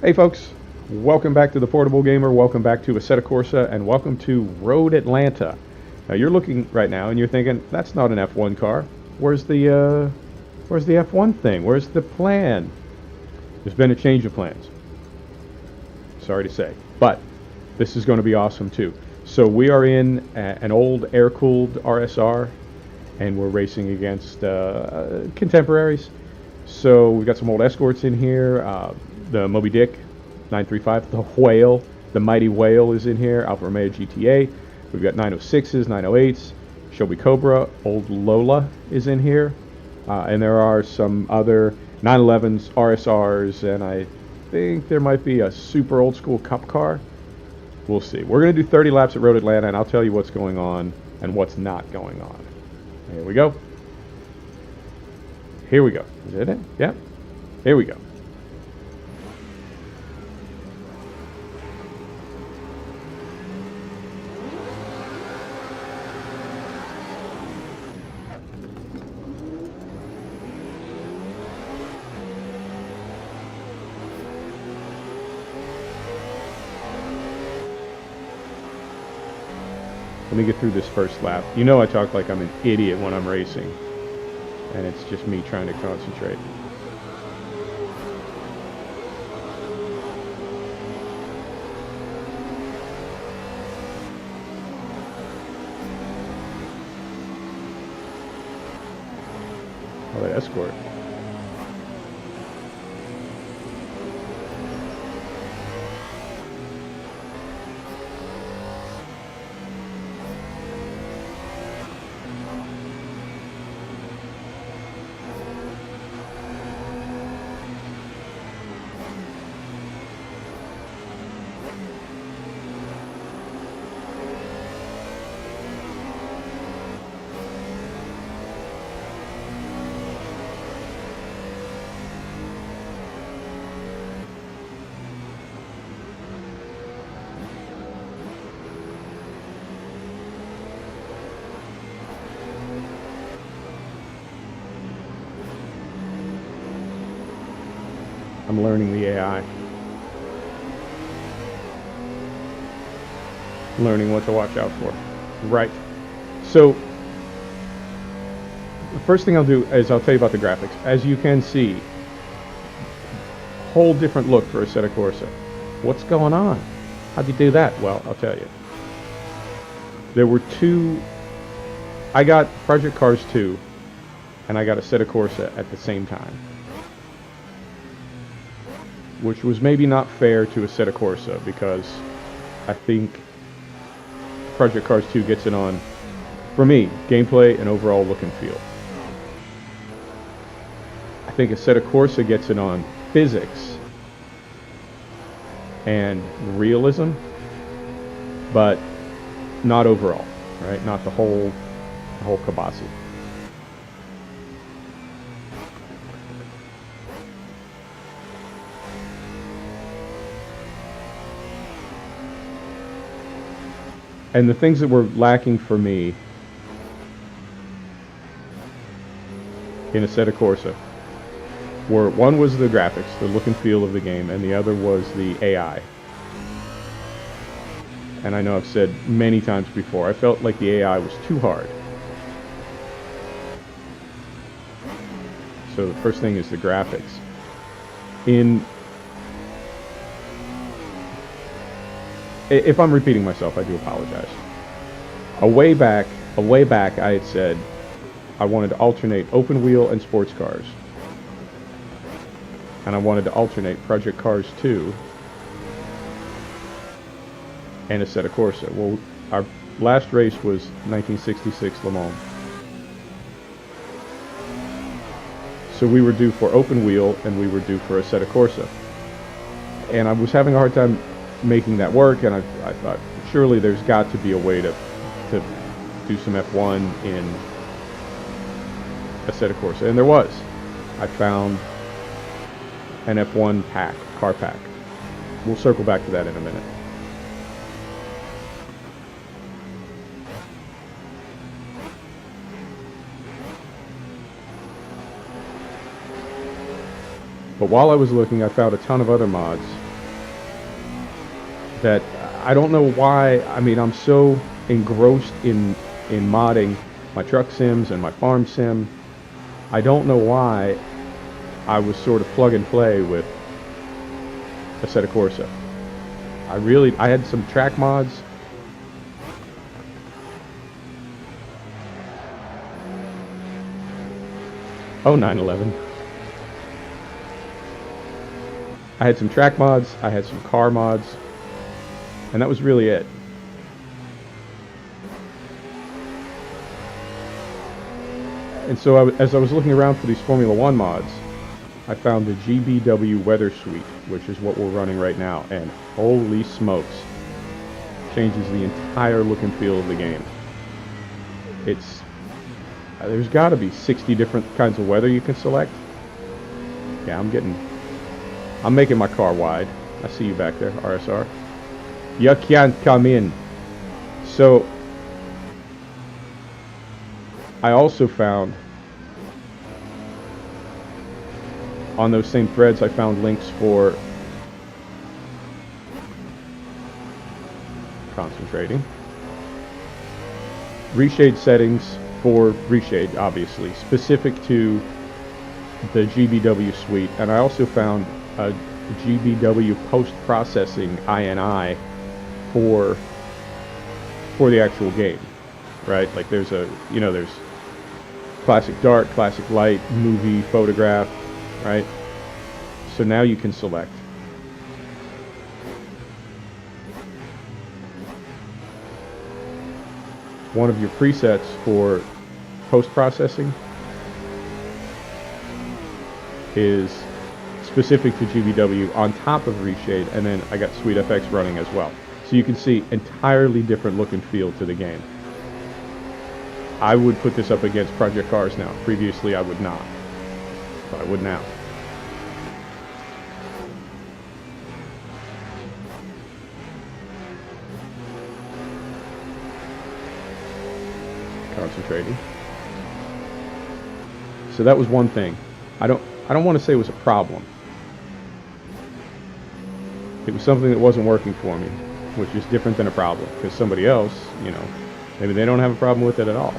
Hey folks, welcome back to the Portable Gamer, welcome back to Assetto Corsa, and welcome to Road Atlanta. Now you're looking right now and you're thinking, that's not an F1 car. Where's the F1 thing? Where's the plan? There's been a change of plans. Sorry to say, but this is going to be awesome too. So we are in an old air-cooled RSR, and we're racing against contemporaries. So we've got some old escorts in here. The Moby Dick 935, the Whale, the Mighty Whale is in here. Alfa Romeo GTA. We've got 906s, 908s. Shelby Cobra, old Lola is in here. And there are some other 911s, RSRs, and I think there might be a super old school cup car. We'll see. We're going to do 30 laps at Road Atlanta, and I'll tell you what's going on and what's not going on. Here we go. Here we go. Is that it? Yeah. Here we go. Let me get through this first lap. You know I talk like I'm an idiot when I'm racing, and it's just me trying to concentrate. Oh, that escort. I'm learning the AI. Learning what to watch out for. Right. So, the first thing I'll do is I'll tell you about the graphics. As you can see, whole different look for Assetto Corsa. What's going on? How'd you do that? Well, I'll tell you. There were two. I got Project Cars 2, and I got Assetto Corsa at the same time, which was maybe not fair to Assetto Corsa, because I think Project Cars 2 gets it on, for me, gameplay and overall look and feel. I think Assetto Corsa gets it on physics and realism, but not overall, right? Not the whole kabasi. And the things that were lacking for me in Assetto Corsa were, one was the graphics, the look and feel of the game, and the other was the AI. And I know I've said many times before, I felt like the AI was too hard. So the first thing is the graphics. If I'm repeating myself, I do apologize. A way back, I had said I wanted to alternate open wheel and sports cars. And I wanted to alternate Project Cars 2 and Assetto Corsa. Well, our last race was 1966 Le Mans. So we were due for open wheel and we were due for Assetto Corsa. And I was having a hard time making that work, and I thought surely there's got to be a way to do some F1 in Assetto Corsa, and there was. I found an F1 pack, car pack. We'll circle back to that in a minute. But while I was looking, I found a ton of other mods that I don't know why. I mean, I'm so engrossed in modding my truck sims and my farm sim. I don't know why I was sort of plug and play with Assetto Corsa. I had some track mods. Oh, 911. I had some track mods, I had some car mods, and that was really it. And so as I was looking around for these Formula One mods, I found the gbW Weather Suite, which is what we're running right now, and holy smokes, changes the entire look and feel of the game. There's got to be 60 different kinds of weather you can select. Yeah, I'm making my car wide. I see you back there, RSR. You can't come in. So, I also found, on those same threads, I found links for concentrating. ReShade settings for ReShade, obviously, specific to the gbW suite, and I also found a gbW post-processing INI for the actual game, right? Like there's there's classic dark, classic light, movie, photograph, right? So now you can select. One of your presets for post-processing is specific to gbW on top of ReShade, and then I got SweetFX running as well. So you can see entirely different look and feel to the game. I would put this up against Project Cars now. Previously I would not, but I would now. Concentrating. So that was one thing. I don't want to say it was a problem. It was something that wasn't working for me, which is different than a problem, because somebody else, maybe they don't have a problem with it at all.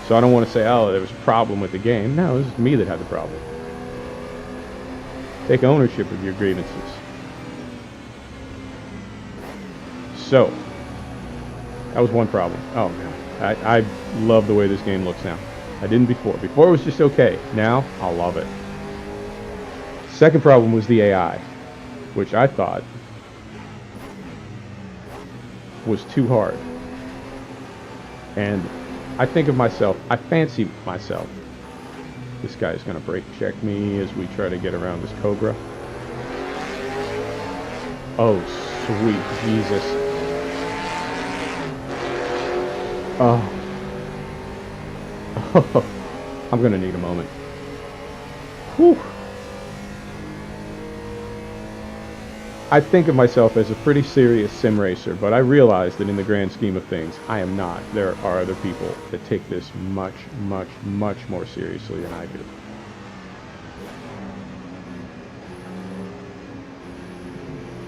So I don't want to say, oh, there was a problem with the game. No, it was me that had the problem. Take ownership of your grievances. So, that was one problem. Oh, man. I love the way this game looks now. I didn't before. Before it was just okay. Now, I love it. Second problem was the AI, which I thought was too hard. And I think of myself, I fancy myself. This guy's gonna brake check me as we try to get around this Cobra. Oh, sweet Jesus. Oh. I'm gonna need a moment. Whew. I think of myself as a pretty serious sim racer, but I realize that in the grand scheme of things, I am not. There are other people that take this much, much, much more seriously than I do.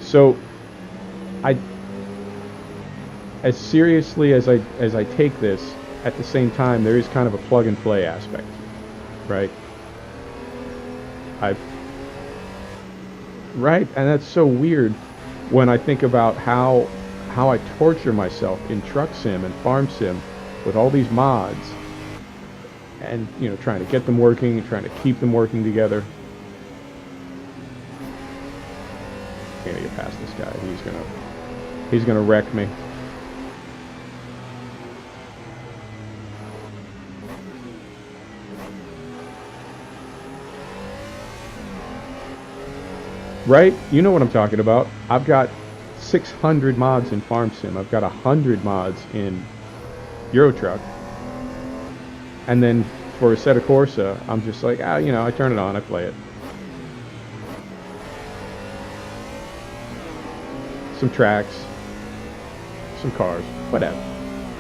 So, as seriously as I take this, at the same time, there is kind of a plug and play aspect, right? Right, and that's so weird when I think about how I torture myself in truck sim and farm sim with all these mods, and trying to get them working, trying to keep them working together. Can't get past this guy. He's gonna wreck me. Right? You know what I'm talking about. I've got 600 mods in Farm Sim. I've got 100 mods in Euro Truck. And then for Assetto Corsa, I'm just like, I turn it on, I play it. Some tracks, some cars, whatever.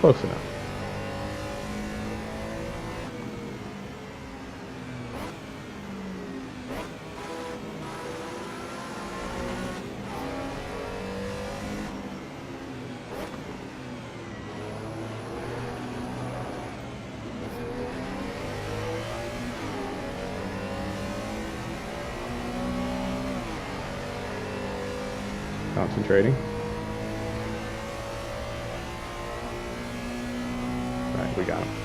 Close enough. Concentrating. Right, we got him.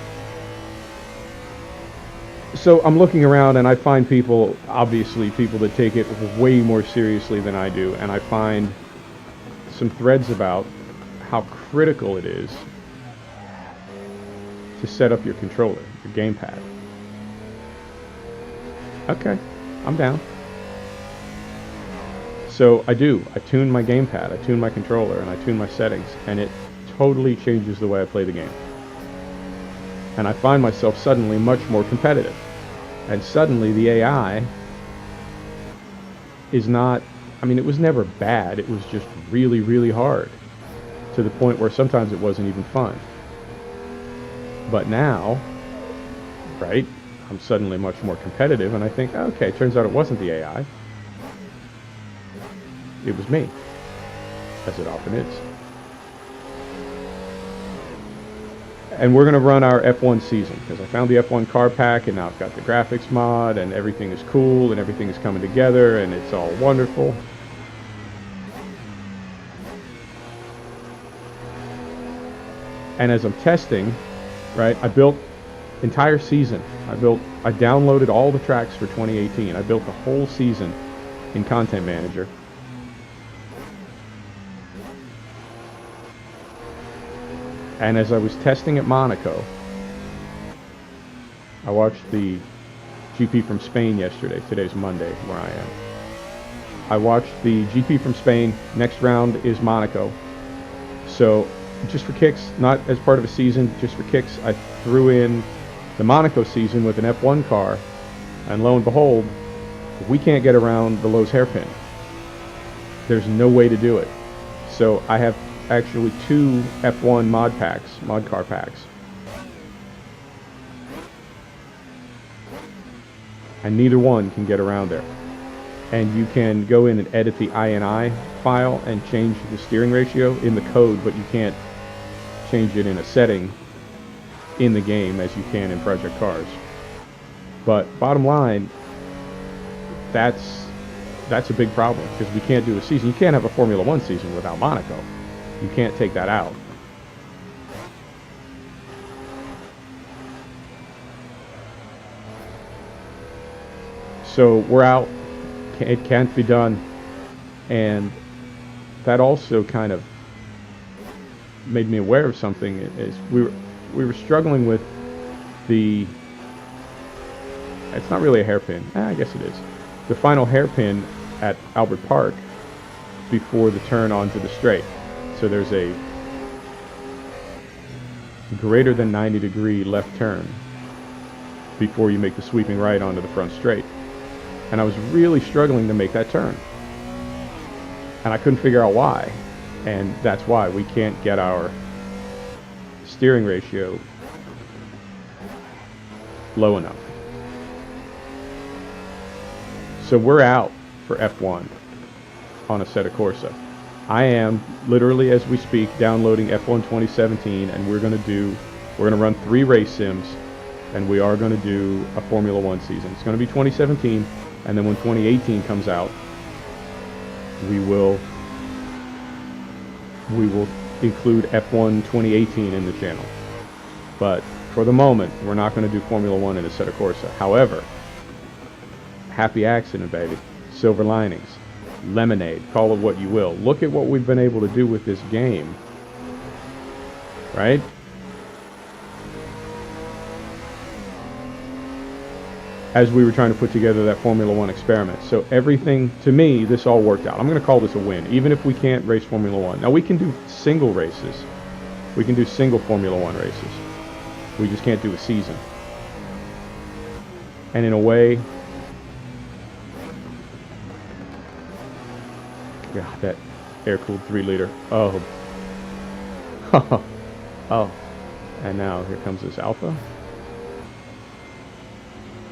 So I'm looking around and I find people, obviously people that take it way more seriously than I do, and I find some threads about how critical it is to set up your controller, your gamepad. Okay, I'm down. So I tune my gamepad, I tune my controller, and I tune my settings, and it totally changes the way I play the game. And I find myself suddenly much more competitive. And suddenly the AI is not, I mean, it was never bad, it was just really, really hard. To the point where sometimes it wasn't even fun. But now, right, I'm suddenly much more competitive, and I think, okay, turns out it wasn't the AI. It was me, as it often is. And we're going to run our F1 season, because I found the F1 car pack, and now I've got the graphics mod, and everything is cool, and everything is coming together, and it's all wonderful. And as I'm testing, right, I built entire season. I downloaded all the tracks for 2018. I built the whole season in Content Manager. And as I was testing at Monaco, I watched the GP from Spain yesterday. Today's Monday, where I am. I watched the GP from Spain. Next round is Monaco. So, just for kicks, not as part of a season, just for kicks, I threw in the Monaco season with an F1 car, and lo and behold, we can't get around the Lowe's hairpin. There's no way to do it. So I have actually 2 F1 mod car packs. And neither one can get around there. And you can go in and edit the INI file and change the steering ratio in the code, but you can't change it in a setting in the game as you can in Project Cars. But bottom line, that's a big problem, because we can't do a season. You can't have a Formula 1 season without Monaco. You can't take that out. So we're out. It can't be done. And that also kind of made me aware of something. Is we were struggling with the, it's not really a hairpin, I guess it is, the final hairpin at Albert Park before the turn onto the straight. So there's a greater than 90-degree left turn before you make the sweeping right onto the front straight. And I was really struggling to make that turn. And I couldn't figure out why. And that's why we can't get our steering ratio low enough. So we're out for F1 on Assetto Corsa. I am literally, as we speak, downloading F1 2017, and we're going to run 3 race sims, and we are going to do a Formula 1 season. It's going to be 2017, and then when 2018 comes out, we will include F1 2018 in the channel. But for the moment, we're not going to do Formula 1 in Assetto Corsa. However, happy accident, baby. Silver linings. Lemonade. Call it what you will. Look at what we've been able to do with this game. Right? As we were trying to put together that Formula 1 experiment. So everything, to me, this all worked out. I'm going to call this a win, even if we can't race Formula 1. Now, we can do single races. We can do single Formula 1 races. We just can't do a season. And in a way, God, that air-cooled 3-liter. Oh. Oh. And now here comes this Alpha.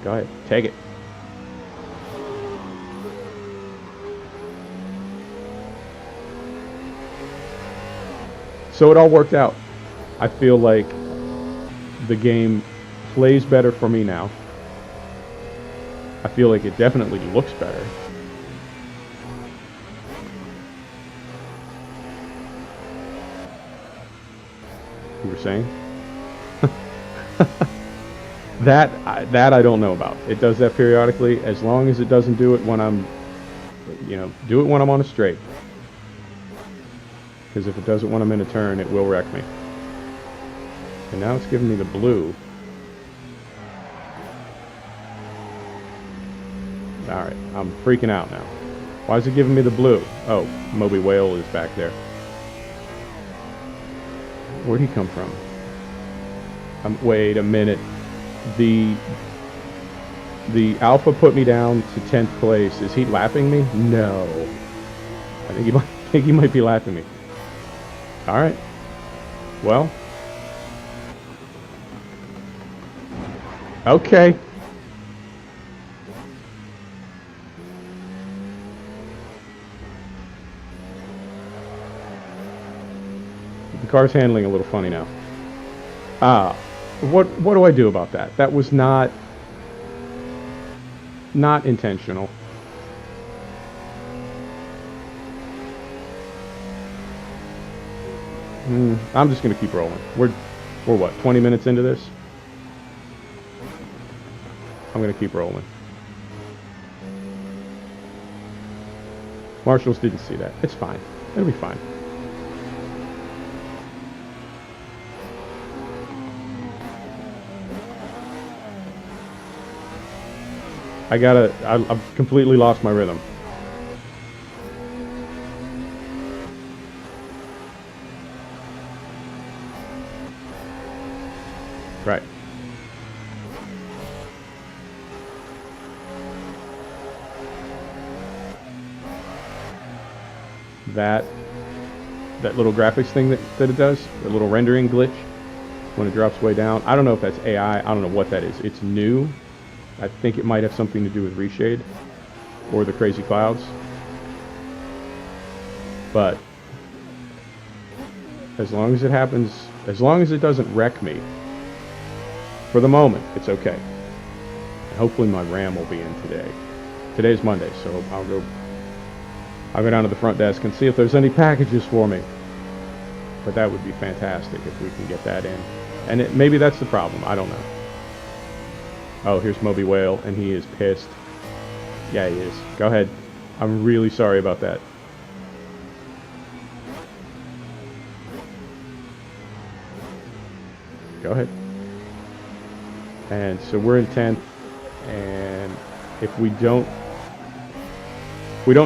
Go ahead, take it. So it all worked out. I feel like the game plays better for me now. I feel like it definitely looks better. You were saying? That I don't know about. It does that periodically, as long as it doesn't do it when I'm, do it when I'm on a straight. Because if it does it when I'm in a turn, it will wreck me. And now it's giving me the blue. Alright, I'm freaking out now. Why is it giving me the blue? Oh, Moby Whale is back there. Where'd he come from? Wait a minute. The Alpha put me down to 10th place. Is he lapping me? No. I think he might be lapping me. Alright. Well. Okay. The car's handling a little funny now. What do I do about that? That was not intentional. I'm just gonna keep rolling. We're what, 20 minutes into this? I'm gonna keep rolling. Marshals didn't see that. It's fine. It'll be fine. I've completely lost my rhythm. Right. That little graphics thing that it does, the little rendering glitch when it drops way down. I don't know if that's AI. I don't know what that is. It's new. I think it might have something to do with ReShade or the crazy clouds. But as long as it happens, as long as it doesn't wreck me, for the moment, it's okay. And hopefully my RAM will be in today. Today's Monday, so I'll go down to the front desk and see if there's any packages for me. But that would be fantastic if we can get that in. And maybe that's the problem. I don't know. Oh, here's Moby Whale, and he is pissed. Yeah, he is. Go ahead. I'm really sorry about that. Go ahead. And so we're in 10th, and if we don't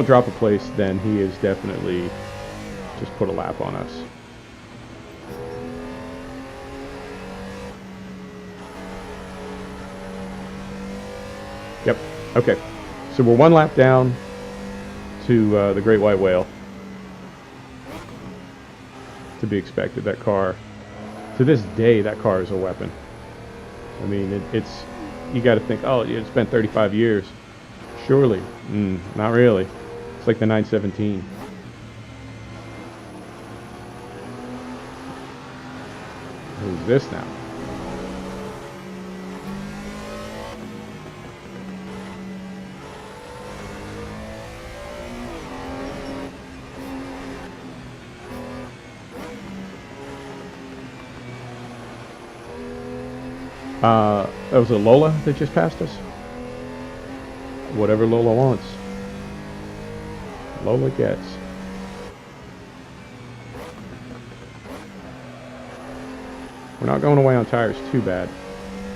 drop a place, then he is definitely just put a lap on us. Yep. Okay. So we're one lap down to the Great White Whale. To be expected. That car, to this day, that car is a weapon. I mean, it's you got to think, oh, it's been 35 years. Surely. Not really. It's like the 917. Who's this now? That was a Lola that just passed us. Whatever Lola wants, Lola gets. We're not going away on tires too bad.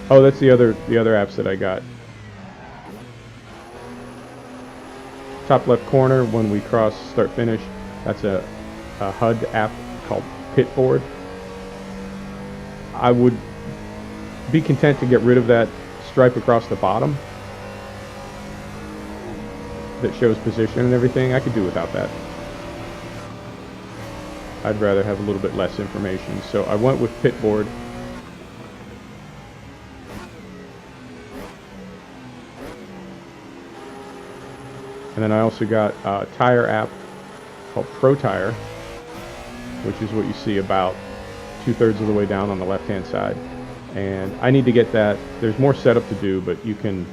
Oh, that's the other apps that I got. Top left corner when we cross start finish. That's a HUD app called Pitboard. I would be content to get rid of that stripe across the bottom that shows position and everything. I could do without that. I'd rather have a little bit less information. So I went with Pitboard. And then I also got a tire app called Pro Tire, which is what you see about 2/3 of the way down on the left-hand side. And I need to get that. There's more setup to do, but you can,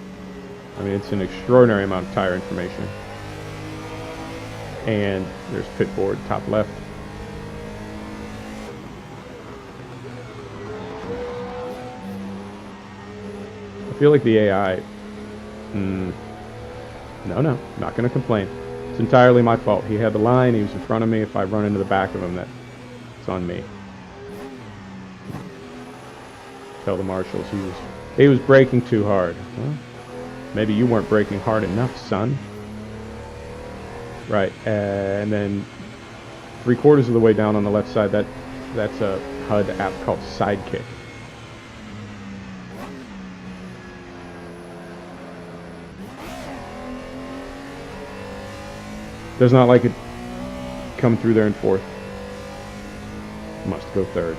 I mean, it's an extraordinary amount of tire information. And there's Pitboard, top left. feel like the AI... no, not going to complain. It's entirely my fault. He had the line, he was in front of me. If I run into the back of him, it's on me. Tell the marshals he was braking too hard. Well, maybe you weren't braking hard enough, son. Right, and then 3/4 of the way down on the left side, that's a HUD app called Sidekick. Does not like it come through there in fourth. Must go third.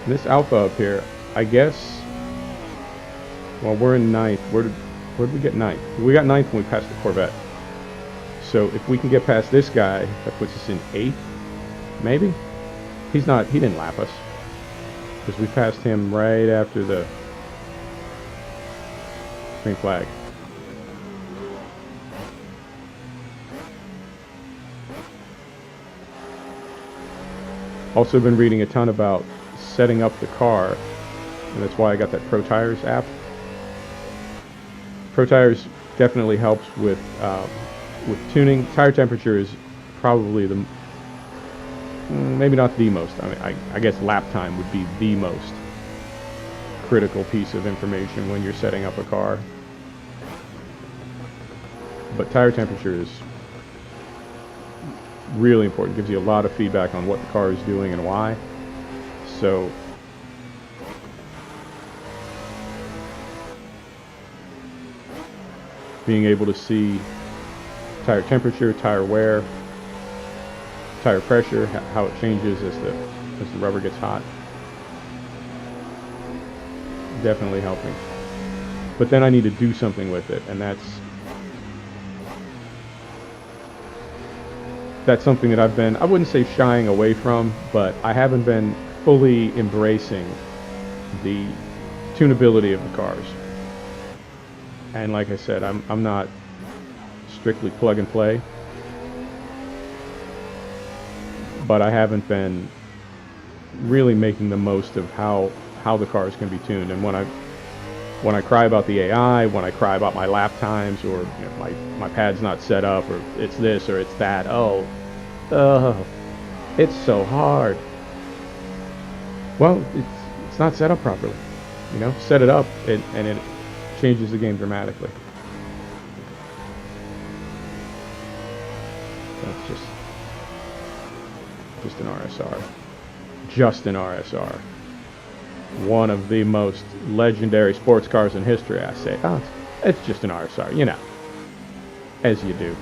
This alpha up here, I guess, well, we're in ninth. Where did we get ninth? We got ninth when we passed the Corvette. So if we can get past this guy, that puts us in eighth, maybe? He didn't lap us, because we passed him right after the green flag. Also been reading a ton about setting up the car, and that's why I got that Pro Tires app. Pro Tires definitely helps with tuning. Tire temperature is probably the, maybe not the most, I mean, I guess lap time would be the most critical piece of information when you're setting up a car. But tire temperature is really important. Gives you a lot of feedback on what the car is doing and why. So being able to see tire temperature, tire wear, tire pressure, how it changes as the rubber gets hot, definitely helping. But then I need to do something with it, and that's something that I've been, I wouldn't say shying away from, but I haven't been fully embracing the tunability of the cars. And like I said, I'm not strictly plug and play, but I haven't been really making the most of how the cars can be tuned. And when I cry about the AI, when I cry about my lap times, or my pad's not set up, or it's this or it's that, it's so hard. Well, it's not set up properly. Set it up, and it changes the game dramatically. That's just an RSR. Just an RSR. One of the most legendary sports cars in history, I say. Oh, it's just an RSR, as you do.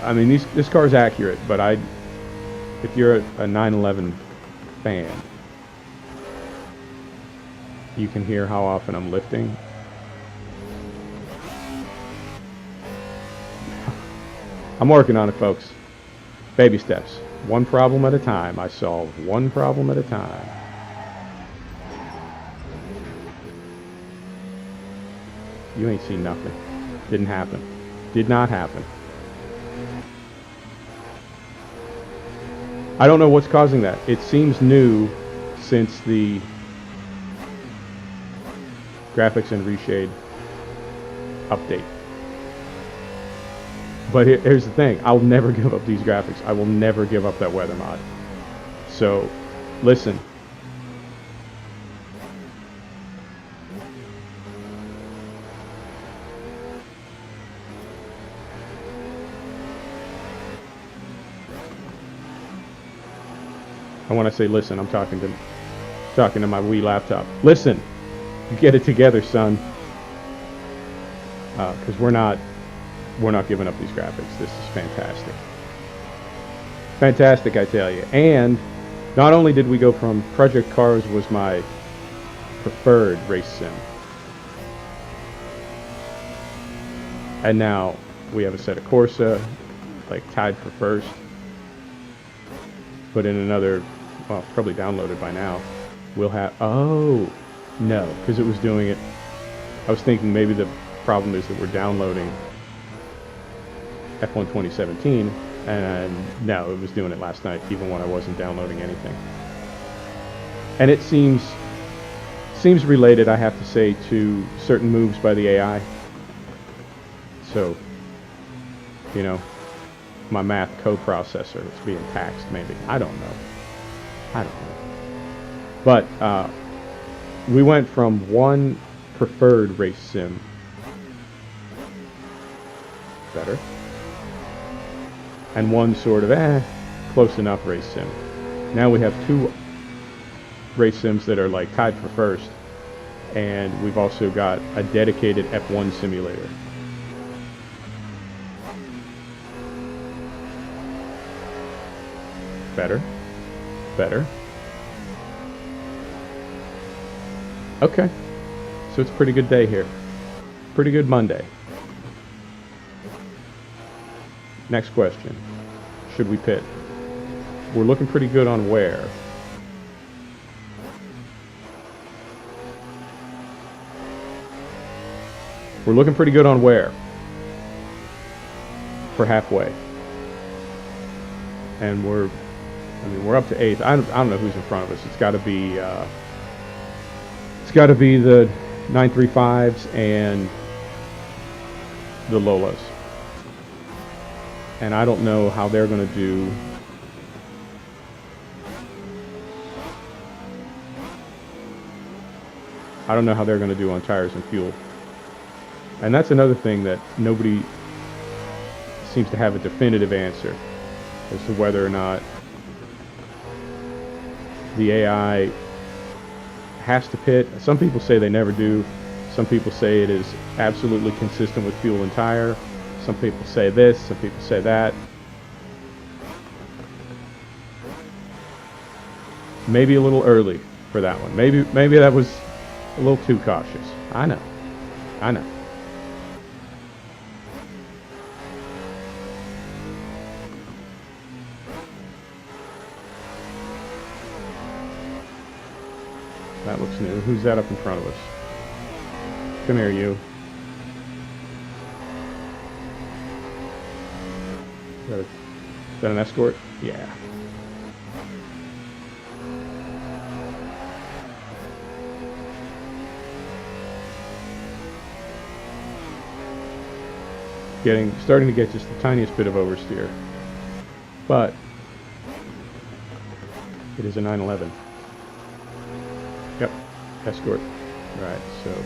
And this car is accurate, but if you're a 911 fan, you can hear how often I'm lifting. I'm working on it, folks. Baby steps. One problem at a time. I solve one problem at a time. You ain't seen nothing. Didn't happen. Did not happen. I don't know what's causing that. It seems new since the graphics and ReShade update. But here's the thing. I'll never give up these graphics. I will never give up that weather mod. So, listen. And when I say listen, I'm talking to my Wii laptop. Listen, get it together, son. Because we're not giving up these graphics. This is fantastic. Fantastic, I tell you. And not only did we go from Project Cars was my preferred race sim, And now we have Assetto Corsa, like tied for first. But in another, well, probably downloaded by now, we'll have, oh, no, because it was doing it. I was thinking maybe the problem is that we're downloading F1 2017, and no, it was doing it last night, even when I wasn't downloading anything. And it seems related, I have to say, to certain moves by the AI. So, you know, my math coprocessor is being taxed, maybe. I don't know. But we went from one preferred race sim, better, and one sort of close enough race sim. Now we have two race sims that are like tied for first, and we've also got a dedicated F1 simulator. Better. Okay, so it's a pretty good day here. Pretty good Monday. Next question. Should we pit? We're looking pretty good on where. We're looking pretty good on where. For halfway. And we're up to 8th. I don't know who's in front of us. It's got to be the 935s and the Lolas. And I don't know how they're going to do. I don't know how they're going to do on tires and fuel. And that's another thing that nobody seems to have a definitive answer as to whether or not the AI has to pit. Some people say they never do. Some people say it is absolutely consistent with fuel and tire. Some people say this, some people say that. Maybe a little early for that one. Maybe that was a little too cautious. I know. That looks new. Who's that up in front of us? Come here, you. Is that an escort? Yeah. Starting to get just the tiniest bit of oversteer. But it is a 911. Yep, escort. Right, so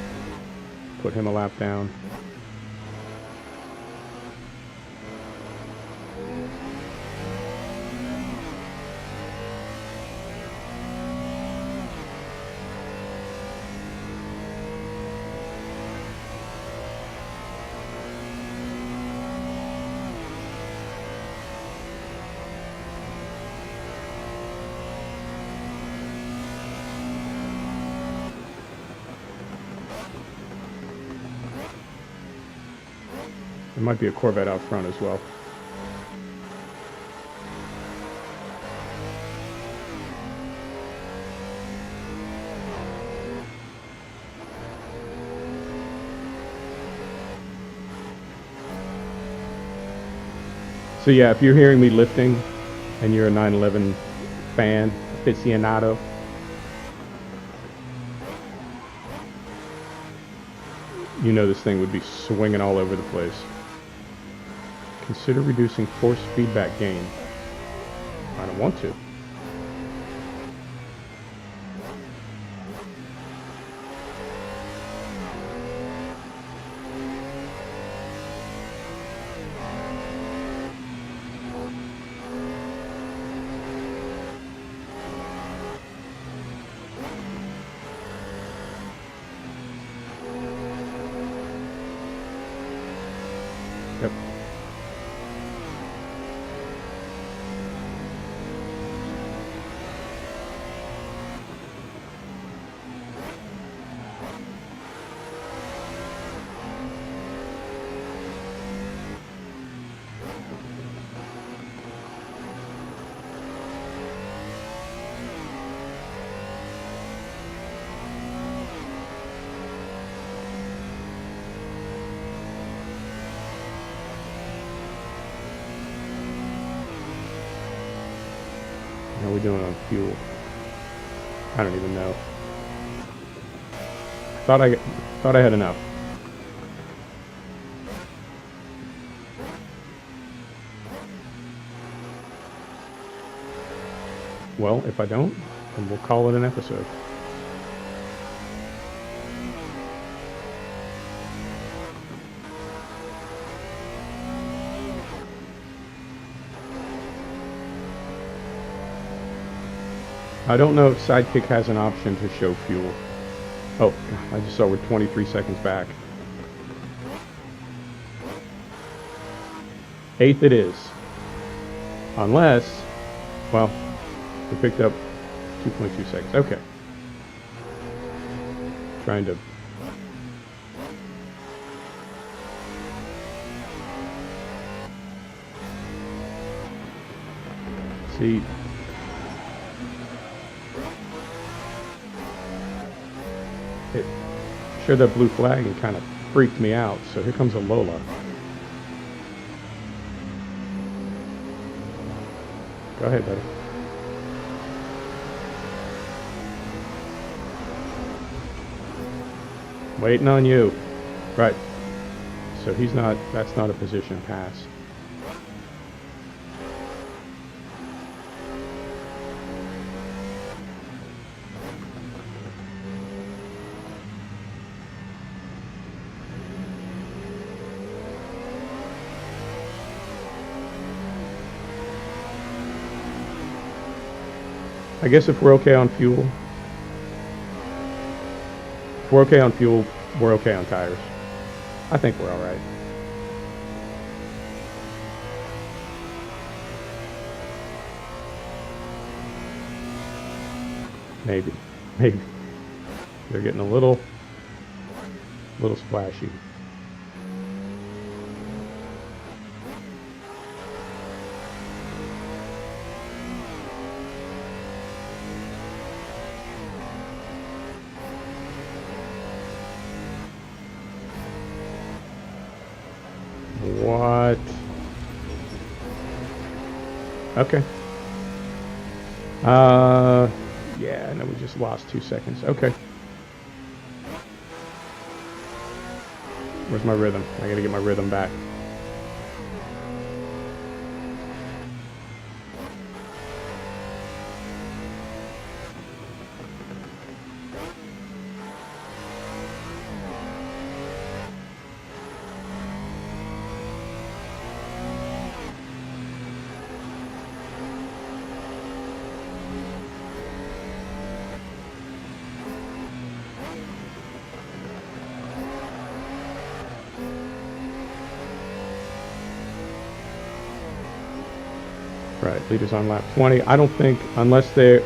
put him a lap down. There might be a Corvette out front as well. So yeah, if you're hearing me lifting and you're a 911 fan, aficionado, you know this thing would be swinging all over the place. Consider reducing force feedback gain. I don't want to. Yep. How are we doing on fuel? I don't even know. Thought I had enough. Well, if I don't, then we'll call it an episode. I don't know if Sidekick has an option to show fuel. Oh, I just saw we're 23 seconds back. 8th it is. Unless, well, we picked up 2.2 seconds. Okay. Trying to... see... it showed that blue flag and kind of freaked me out. So here comes a Lola. Go ahead, buddy. Waiting on you. Right. So that's not a position pass. I guess if we're okay on fuel, we're okay on tires. I think we're all right. Maybe. They're getting a little splashy. What? Okay. Yeah, no, we just lost 2 seconds. Okay. Where's my rhythm? I gotta get my rhythm back. Right, leaders on lap 20. I don't think, unless there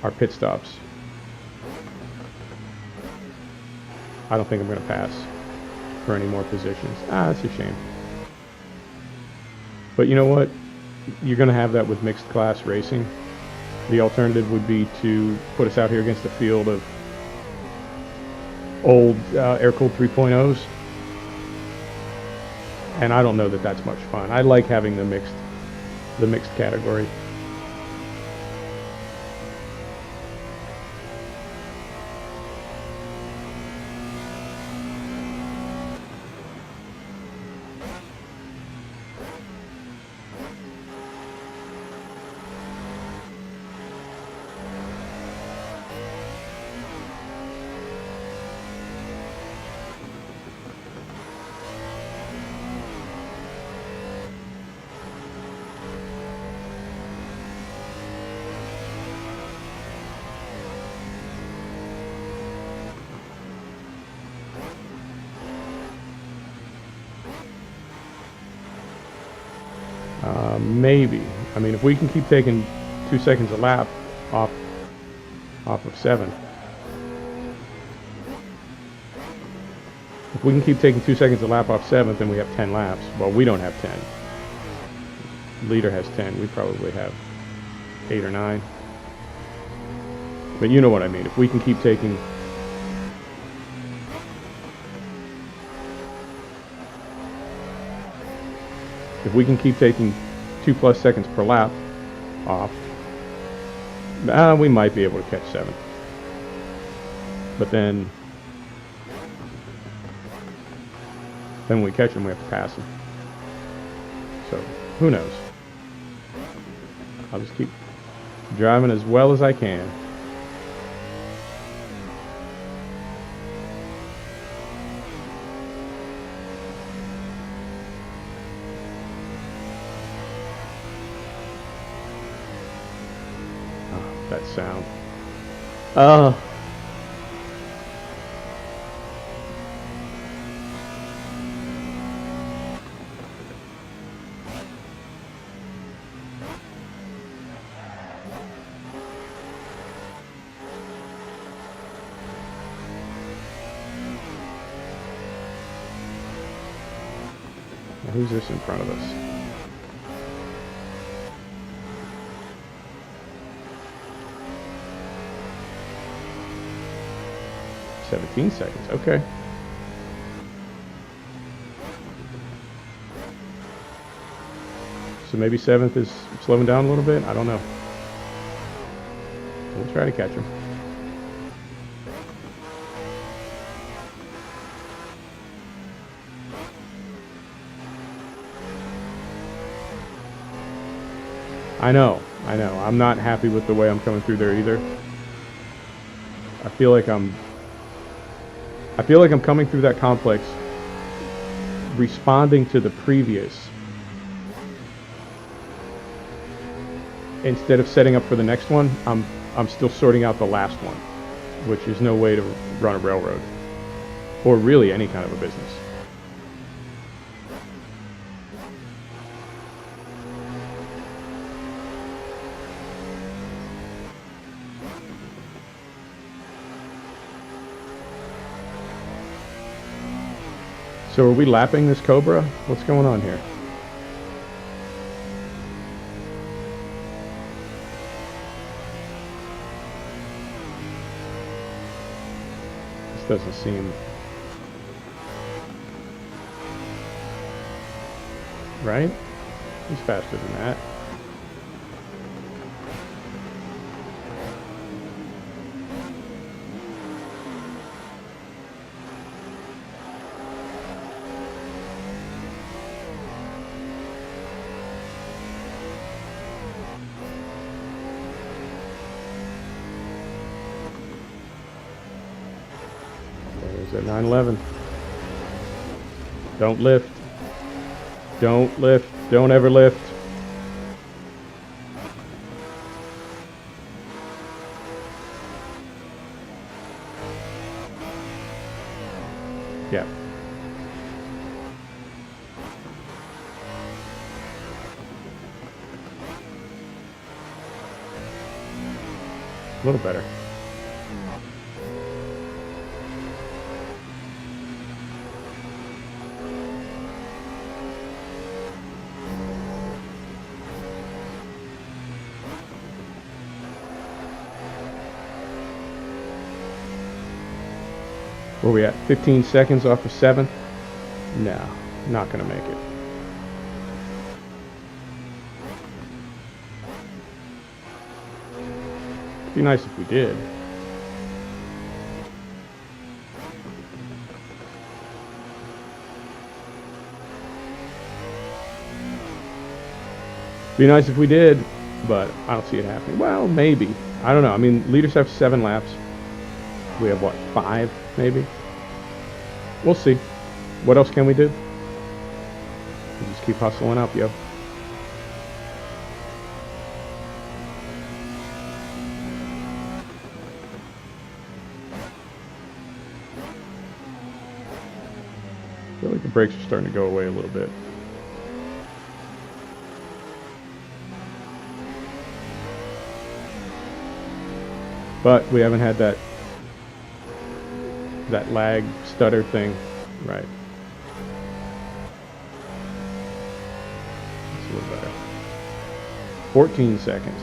are pit stops, I don't think I'm going to pass for any more positions. That's a shame. But you know what? You're going to have that with mixed class racing. The alternative would be to put us out here against a field of old air-cooled 3.0s. And I don't know that that's much fun. I like having the mixed category. Maybe. I mean, if we can keep taking 2 seconds a lap off of 7. If we can keep taking 2 seconds a lap off 7th, then we have 10 laps. Well, we don't have 10. Leader has 10. We probably have 8 or 9. But you know what I mean. If we can keep taking... If we can keep taking 2+ seconds per lap off, We might be able to catch 7. But then when we catch him, we have to pass him. So, who knows? I'll just keep driving as well as I can. Oh, that sound. Oh. Who's this in front of us? "17 seconds, okay. So maybe 7th is slowing down a little bit? I don't know. We'll try to catch him. I know. I'm not happy with the way I'm coming through there either. I feel like I'm coming through that complex responding to the previous instead of setting up for the next one. I'm still sorting out the last one, which is no way to run a railroad or really any kind of a business. So are we lapping this Cobra? What's going on here? This doesn't seem right. He's faster than that. At 911. Don't lift. Don't lift. Don't ever lift. Yeah. A little better. Where are we at? 15 seconds off of 7th? No, not gonna make it. It'd be nice if we did. Be nice if we did, but I don't see it happening. Well, maybe. I don't know. I mean, leaders have 7 laps. We have, what, 5, maybe? We'll see. What else can we do? We just keep hustling up, yo. I feel like the brakes are starting to go away a little bit. But we haven't had that lag stutter thing, right? It's a little better. 14 seconds.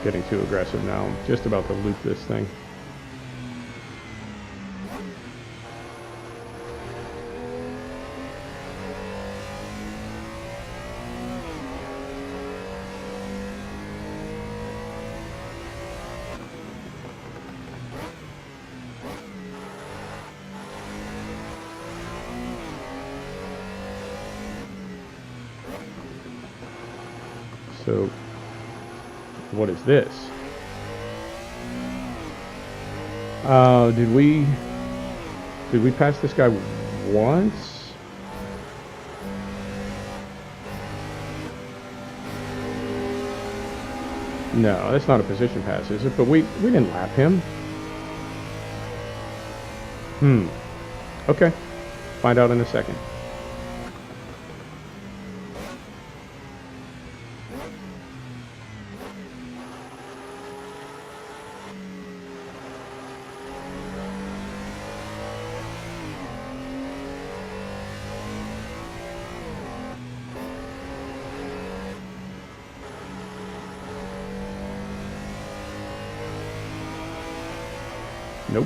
getting too aggressive now. I'm just about to loop this thing. So, what is this? Did we pass this guy once? No, that's not a position pass, is it? But we didn't lap him. Okay. Find out in a second. Nope.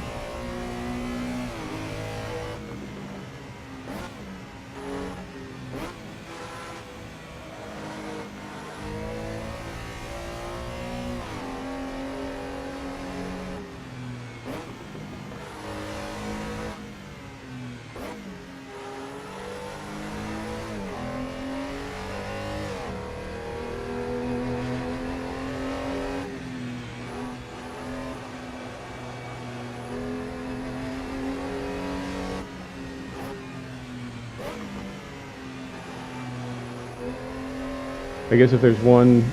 I guess if there's one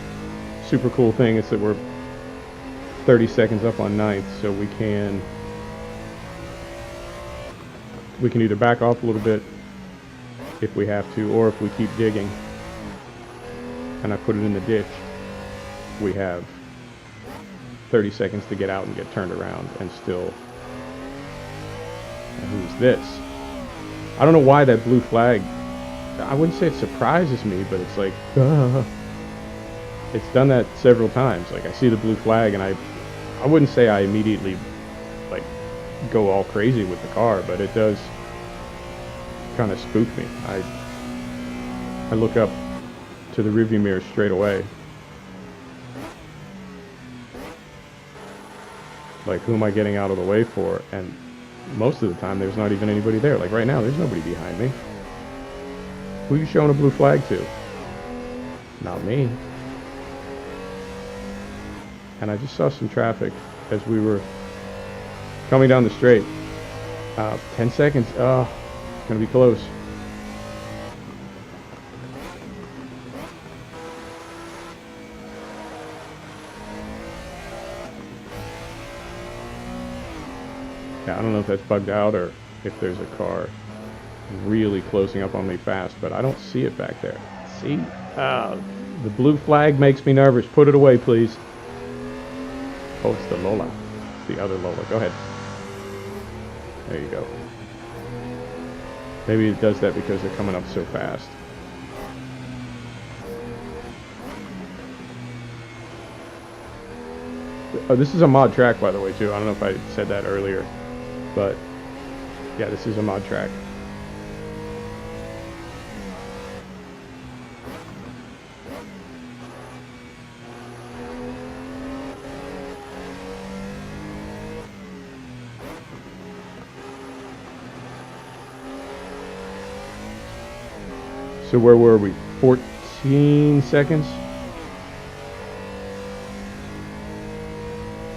super cool thing, it's that we're 30 seconds up on ninth, so we can either back off a little bit if we have to, or if we keep digging and I put it in the ditch, we have 30 seconds to get out and get turned around and still. And who's this? I don't know why that blue flag, I wouldn't say it surprises me, but it's like, it's done that several times. Like, I see the blue flag and I wouldn't say I immediately like go all crazy with the car, but it does kind of spook me. I look up to the rearview mirror straight away. Like, who am I getting out of the way for? And most of the time there's not even anybody there. Like right now, there's nobody behind me. Who are you showing a blue flag to? Not me. And I just saw some traffic as we were coming down the straight. 10 seconds. Oh, it's gonna be close. Yeah, I don't know if that's bugged out or if there's a car really closing up on me fast, but I don't see it back there. See? The blue flag makes me nervous. Put it away, please. Oh, it's the Lola. It's the other Lola. Go ahead. There you go. Maybe it does that because they're coming up so fast. Oh, this is a mod track, by the way, too. I don't know if I said that earlier, but yeah, this is a mod track. So where were we? 14 seconds?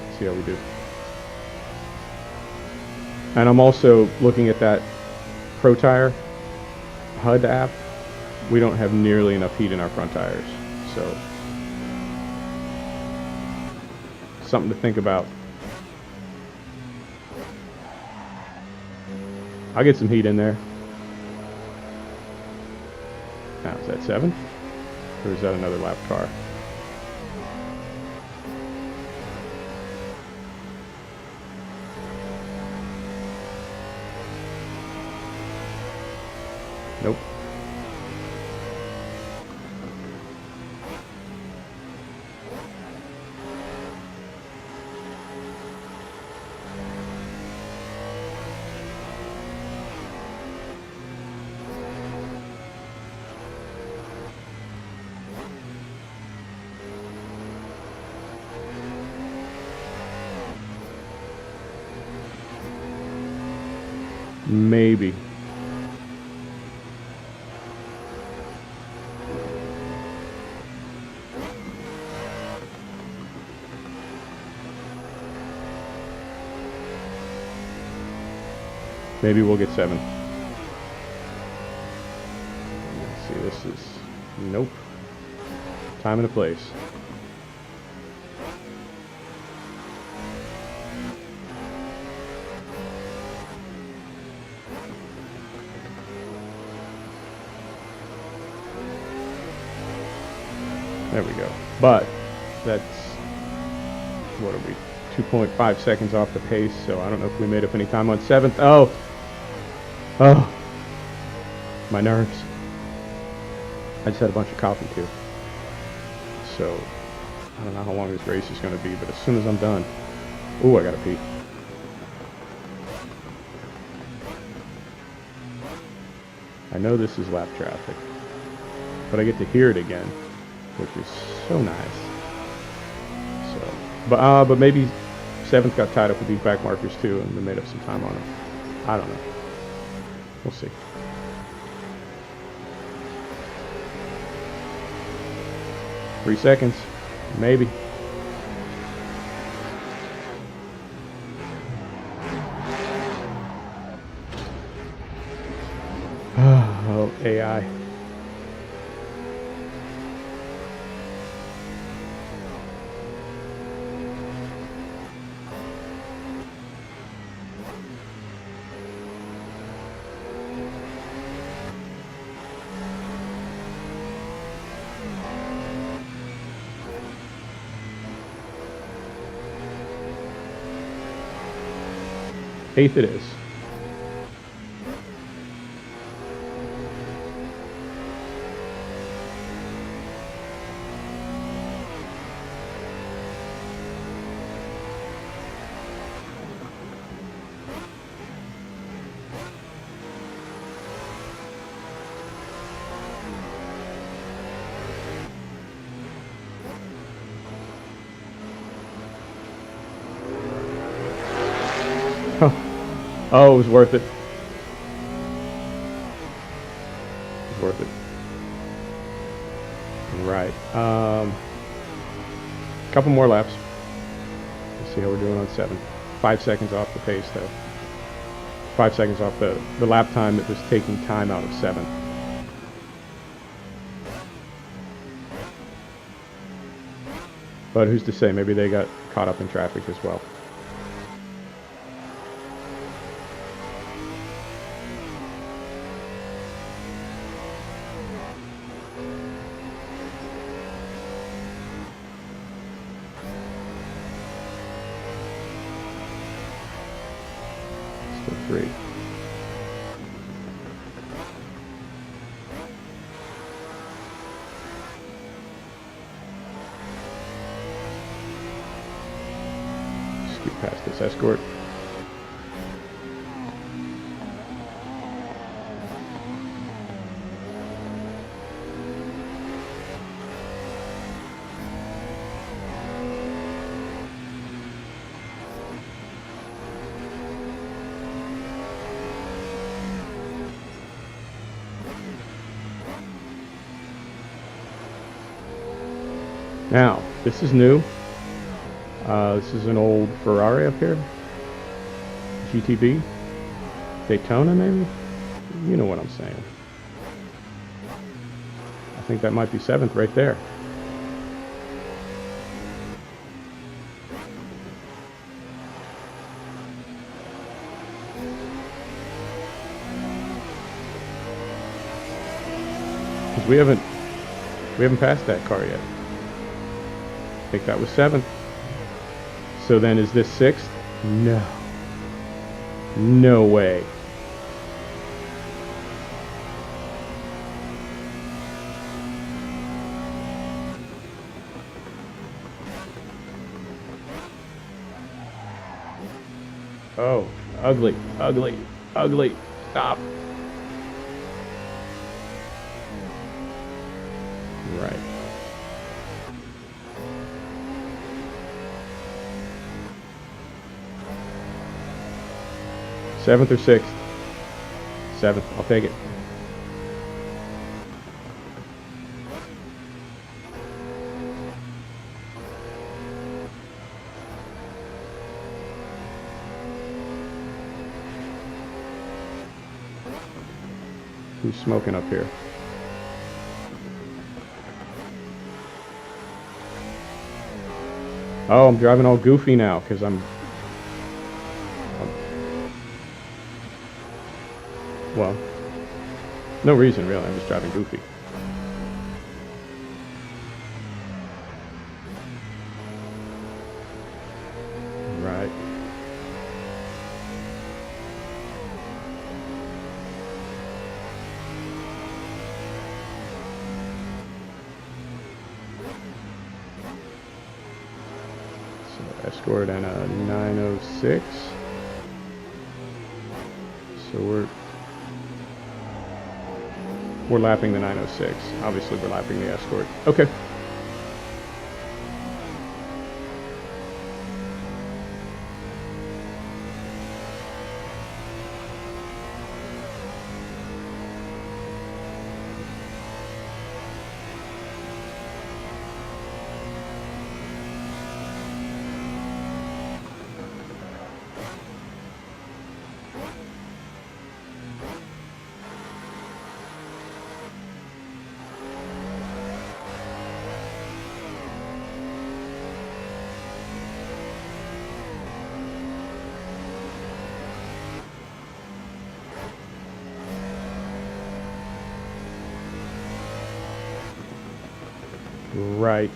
Let's see how we do. And I'm also looking at that Pro Tire HUD app. We don't have nearly enough heat in our front tires. So, something to think about. I'll get some heat in there. Now, is that 7? Or is that another lap car? Nope. Maybe. Maybe we'll get 7. Let's see, this is... Nope. Time and a place. There we go. But that's, what are we, 2.5 seconds off the pace, so I don't know if we made up any time on 7th. Oh, my nerves. I just had a bunch of coffee too. So I don't know how long this race is going to be, but as soon as I'm done. Ooh, I gotta pee. I know this is lap traffic, but I get to hear it again, which is so nice. So, but maybe 7th got tied up with these back markers too, and we made up some time on them. I don't know. We'll see. Three seconds, maybe. Oh, AI. Eighth it is. Oh, it was worth it. It was worth it. Right. Couple more laps. Let's see how we're doing on 7. 5 seconds off the pace, though. 5 seconds off the lap time that was taking time out of 7. But who's to say? Maybe they got caught up in traffic as well. Still 3. Scoot past this escort. Now, this is new. This is an old Ferrari up here. GTB. Daytona, maybe? You know what I'm saying. I think that might be 7th right there. Because we haven't passed that car yet. I think that was 7th. So then is this 6th? No. No way. Oh, ugly, ugly, ugly. Stop. Right. Seventh or 6th? 7th. I'll take it. Who's smoking up here? Oh, I'm driving all goofy now because I'm... Well, no reason really, I'm just driving goofy. Right. So Escort and a 906. So we're lapping the 906. Obviously we're lapping the Escort. Okay. Right.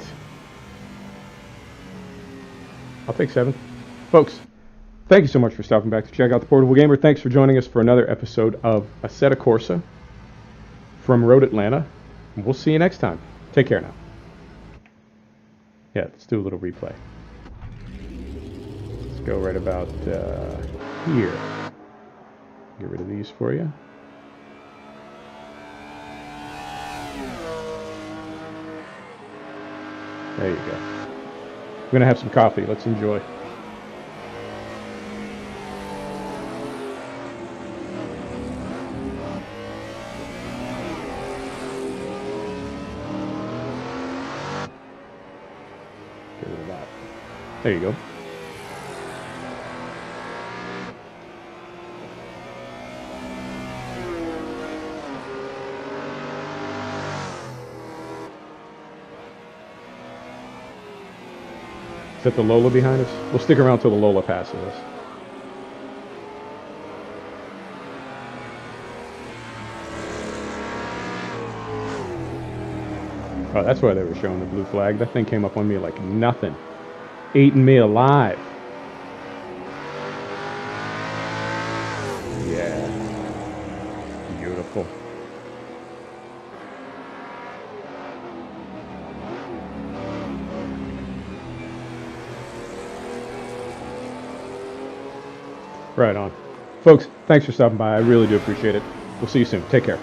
I'll take 7th. Folks, thank you so much for stopping back to check out the Portable Gamer. Thanks for joining us for another episode of Assetto Corsa from Road Atlanta. We'll see you next time. Take care now. Yeah, let's do a little replay. Let's go right about here. Get rid of these for you. There you go. We're going to have some coffee. Let's enjoy. Get rid of that. There you go. Is that the Lola behind us? We'll stick around till the Lola passes us. Oh, that's why they were showing the blue flag. That thing came up on me like nothing. Eating me alive. Yeah. Beautiful. Right on. Folks, thanks for stopping by. I really do appreciate it. We'll see you soon. Take care.